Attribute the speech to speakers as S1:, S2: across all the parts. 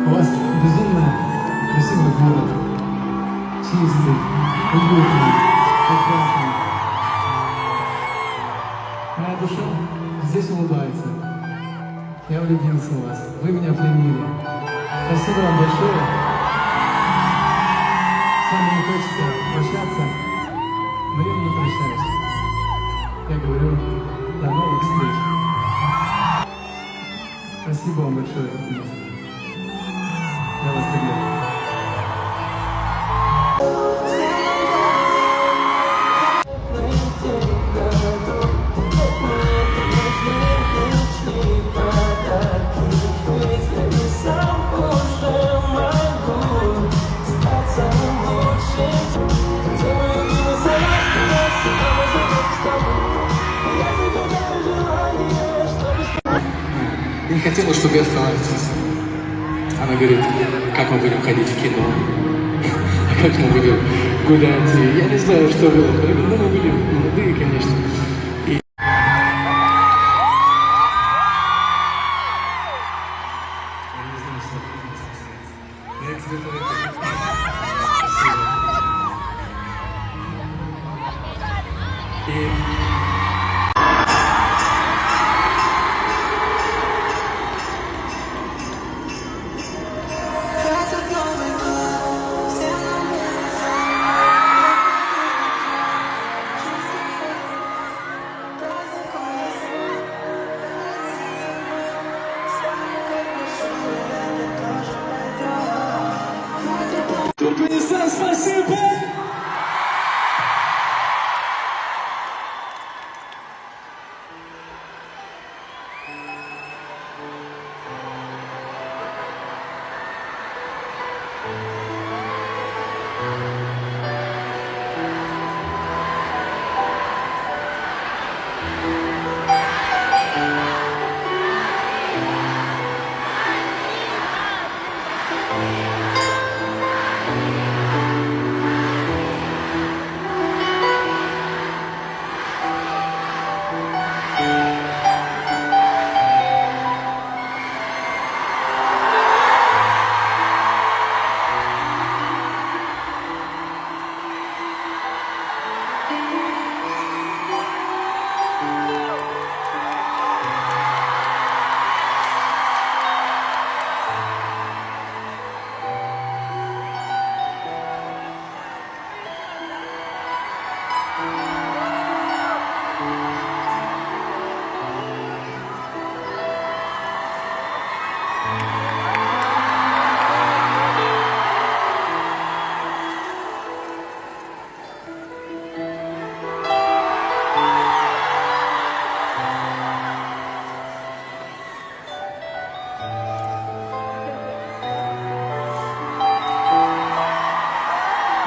S1: У вас безумно красивый город, чистый, уютный, прекрасный. Моя душа здесь улыбается. Я влюбился в вас, вы меня пленили. Спасибо вам большое. С вами не хочется прощаться, но я не прощаюсь. Я говорю, до новых встреч. Спасибо вам большое. Я вас люблю.
S2: Не хотела, чтобы я оставалась. Она говорит, как мы будем ходить в кино, а как мы будем гулять. И я не знаю, что было. Ну, мы были молодые, конечно. И... Я не знаю, что сказать. Я к тебе поведу. Спасибо. Туркменистан, спасибо!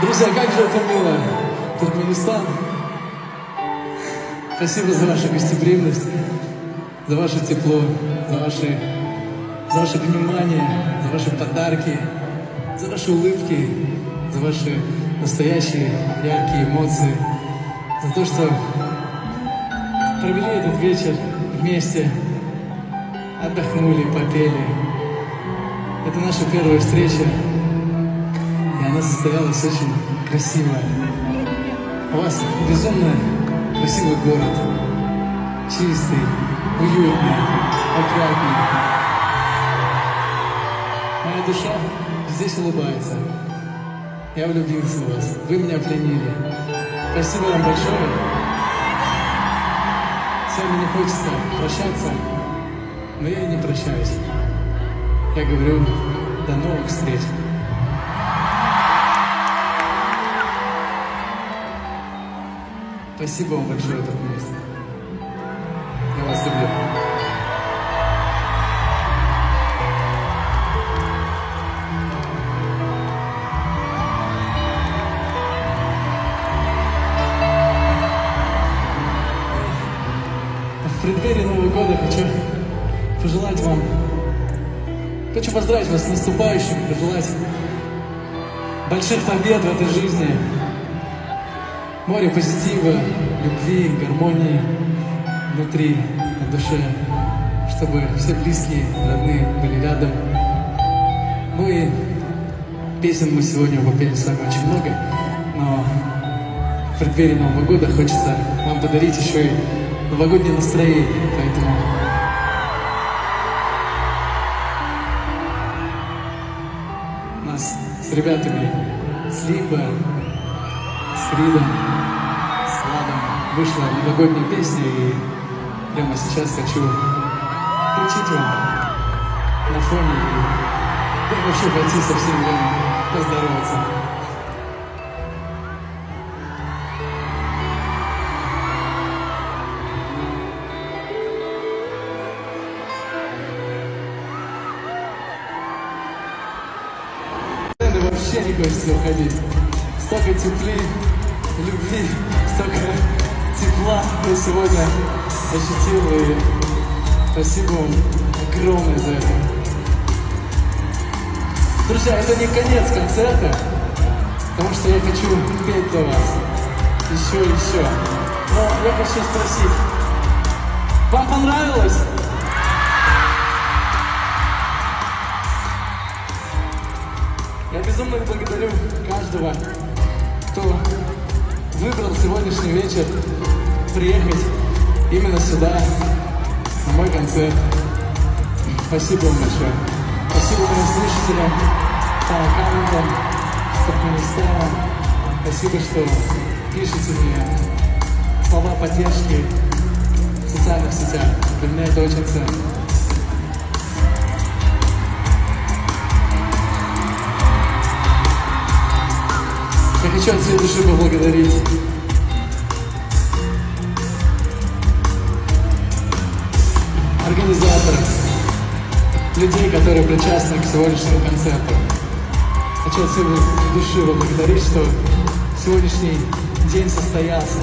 S2: Друзья, как же это мило, Туркменистан. Спасибо за вашу гостеприимность, за ваше тепло, за ваше внимание, за ваши подарки, за ваши улыбки, за ваши настоящие яркие эмоции, за то, что провели этот вечер вместе, отдохнули, попели. Это наша первая встреча. И она состоялась очень красиво. У вас безумно красивый город. Чистый, уютный, опрятный. Моя душа здесь улыбается. Я влюбился в вас. Вы меня пленили. Спасибо вам большое. С вами не хочется прощаться, но я и не прощаюсь. Я говорю, до новых встреч. Спасибо вам большое, Туркменистан. Я вас люблю. В преддверии Нового года хочу пожелать вам, хочу поздравить вас с наступающим, пожелать больших побед в этой жизни. Море позитива, любви, гармонии внутри, на душе, чтобы все близкие, родные были рядом. Ну и песен мы сегодня попели с вами очень много, но в преддверии Нового года хочется вам подарить еще и новогоднее настроение, поэтому у нас с ребятами, с Либо, с Ридом, с Владом вышла новогодняя песня, и прямо сейчас хочу включить вам на фоне и вообще пойти со всеми вами поздороваться. Вообще не хочется уходить. Столько любви, столько тепла я сегодня ощутил, и спасибо вам огромное за это. Друзья, это не конец концерта, потому что я хочу петь для вас еще и еще. Но я хочу спросить, вам понравилось? Я безумно благодарю каждого, кто выбрал сегодняшний вечер приехать именно сюда, на мой концерт. Спасибо вам большое. Спасибо моим слушателям, командам с Туркменистана. Спасибо, что пишете мне слова поддержки в социальных сетях. Для меня это очень ценно. Я хочу от всей души поблагодарить организаторов, людей, которые причастны к сегодняшнему концерту. Хочу от всей души поблагодарить, что сегодняшний день состоялся.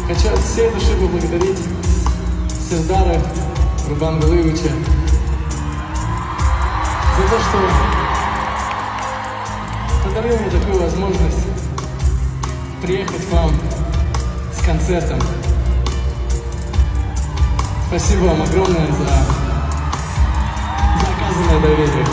S2: Хочу от всей души поблагодарить Сердара Курбангулыевича за то, что подарил мне такую возможность приехать к вам с концертом. Спасибо вам огромное за оказанное доверие.